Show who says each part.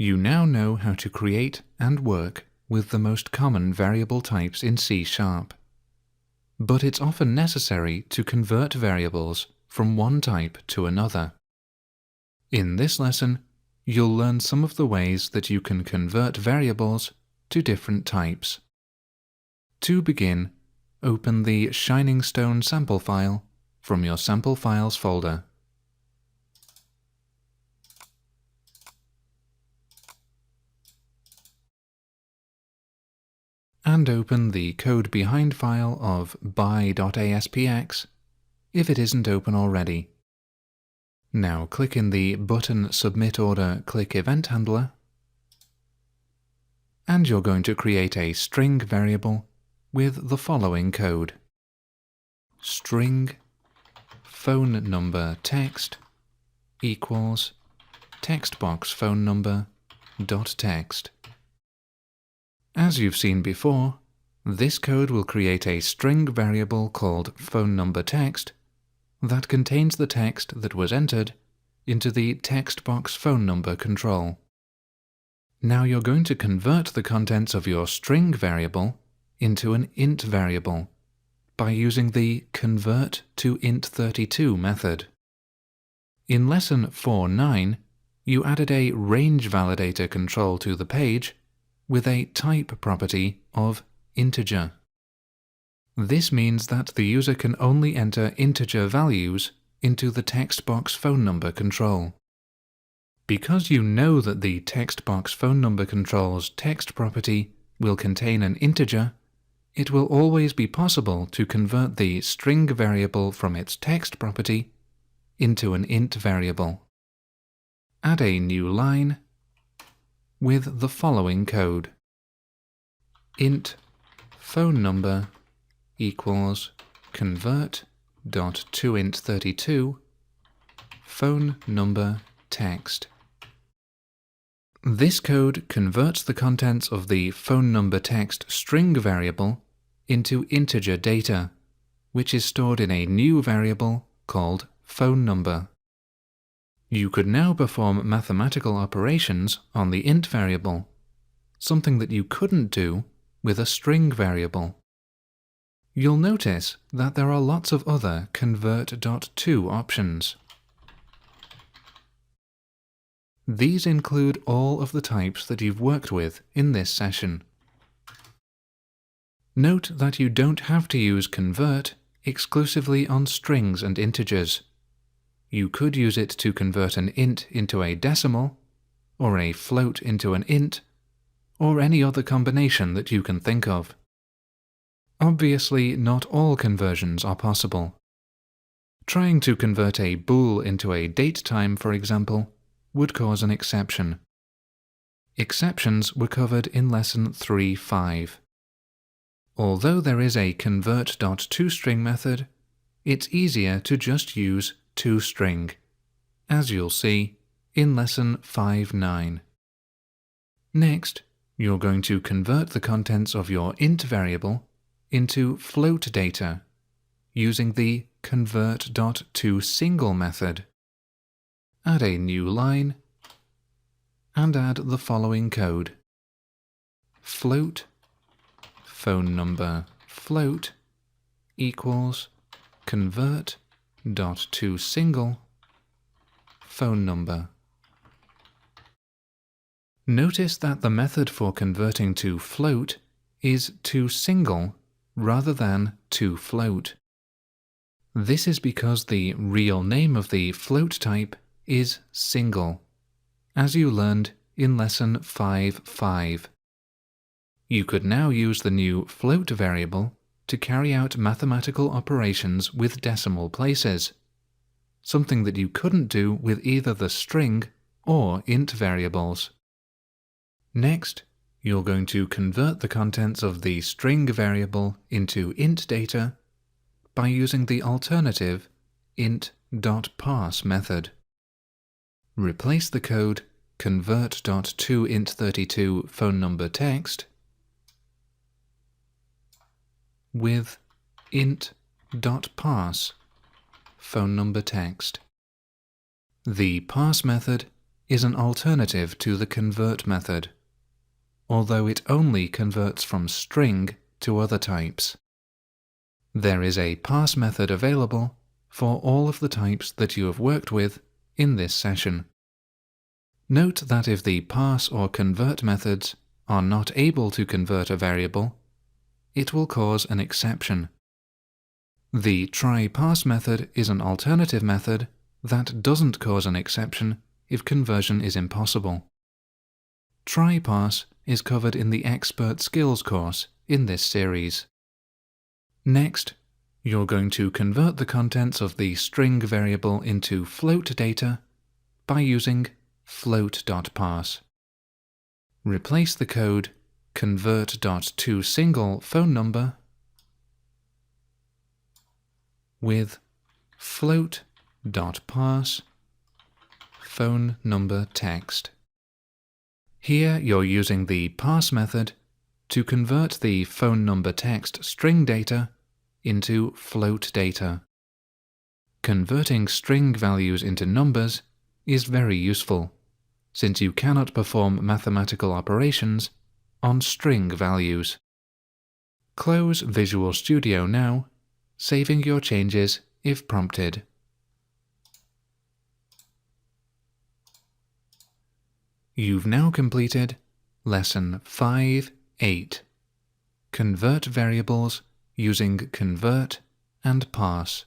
Speaker 1: You now know how to create and work with the most common variable types in C#. But it's often necessary to convert variables from one type to another. In this lesson, you'll learn some of the ways that you can convert variables to different types. To begin, open the Shining Stone sample file from your Sample Files folder. And open the code behind file of by.aspx if it isn't open already. Now click in the button Submit Order Click Event Handler, and you're going to create a string variable with the following code. String phone number text equals text box phone number dot text. As you've seen before, this code will create a string variable called phone number text that contains the text that was entered into the text box phone number control. Now you're going to convert the contents of your string variable into an int variable by using the Convert to int32 method. In lesson 4.9, you added a range validator control to the page with a type property of integer. This means that the user can only enter integer values into the text box phone number control. Because you know that the text box phone number control's text property will contain an integer, it will always be possible to convert the string variable from its text property into an int variable. Add a new line with the following code. Int phone number equals convert.toInt32 phone number text. This code converts the contents of the phone number text string variable into integer data, which is stored in a new variable called phone number. You could now perform mathematical operations on the int variable, something that you couldn't do with a string variable. You'll notice that there are lots of other convert.to options. These include all of the types that you've worked with in this session. Note that you don't have to use convert exclusively on strings and integers. You could use it to convert an int into a decimal, or a float into an int, or any other combination that you can think of. Obviously, not all conversions are possible. Trying to convert a bool into a datetime, for example, would cause an exception. Exceptions were covered in lesson 3.5. Although there is a convert.toString method, it's easier to just use toString, as you'll see in lesson 5.9. Next, you're going to convert the contents of your int variable into float data using the convert.toSingle method. Add a new line and add the following code. Float phone number float equals convert.toSingle phone number. Notice that the method for converting to float is toSingle rather than toFloat. This is because the real name of the float type is single, as you learned in lesson 5.5. You could now use the new float variable to carry out mathematical operations with decimal places, something that you couldn't do with either the string or int variables. Next, you're going to convert the contents of the string variable into int data by using the alternative int.parse method. Replace the code convert.toInt32 phone number text with int.parse phone number text. The parse method is an alternative to the convert method, although it only converts from string to other types. There is a parse method available for all of the types that you have worked with in this session. Note that if the parse or convert methods are not able to convert a variable, it will cause an exception. The try parse method is an alternative method that doesn't cause an exception if conversion is impossible. Try parse is covered in the Expert Skills course in this series. Next, you're going to convert the contents of the string variable into float data by using float.parse. Replace the code convert.toSingle phone number with float.parse phone number text. Here you're using the parse method to convert the phone number text string data into float data. Converting string values into numbers is very useful, since you cannot perform mathematical operations on string values. Close Visual Studio now, saving your changes if prompted. You've now completed Lesson 5.8, Convert Variables using Convert and Parse.